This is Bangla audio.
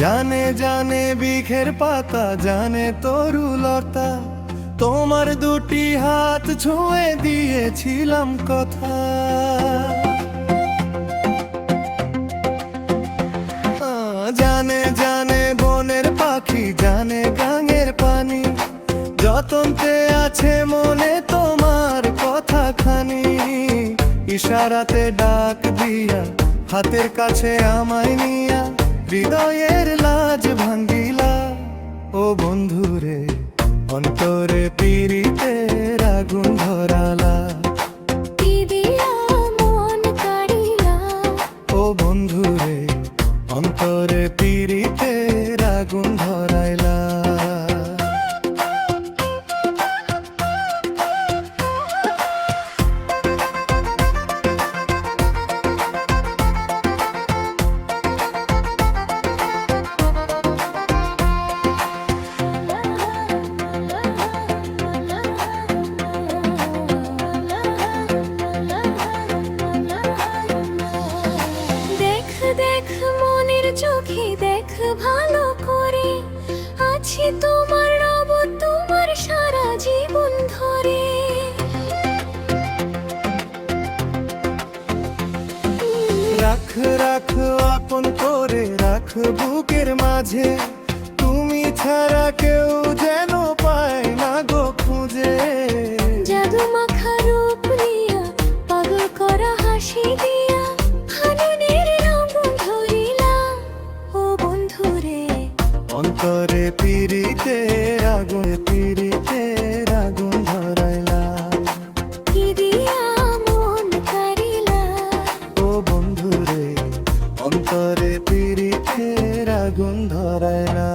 জানে জানে বিখের পাতা, জানে তরুলতা, তোমার দুটি হাত ছুঁয়ে দিয়েছিলাম কথা। জানে জানে বনের পাখি, জানে গাঙের পানি, যতনতে আছে মনে তোমার কথা খানি। ইশারাতে ডাক দিয়া, হাতের কাছে আমায় নিয়া, হৃদয়ের লাজ ভাঙ্গিলা। ও বন্ধুরে, অন্তরে পীড়িতের আগুন ধরালা। ও বন্ধুরে, অন্তরে পীড়িতের আগুন ধরাইলা। চোখে দেখ ভালো করে, আছি তোমার, রব তোমার সারা জীবন ধরে। রাখ রাখ আপন করে, রাখ বুকের মাঝে, তুমি ছাড়া কেউ যেন পায় না গো খুঁজে। জাদু মাখা রূপ দিয়া, পাগল করা হাসি দিয়া, হারানের আগুন ধরিলা। ও বন্ধুরে, অন্তরে পীড়িতের আগুন, পীড়িতের আগুন ধরাইলা। কি দিয়া মন কারিলা। ও বন্ধুরে, অন্তরে পীড়িতের আগুন ধরাইলা।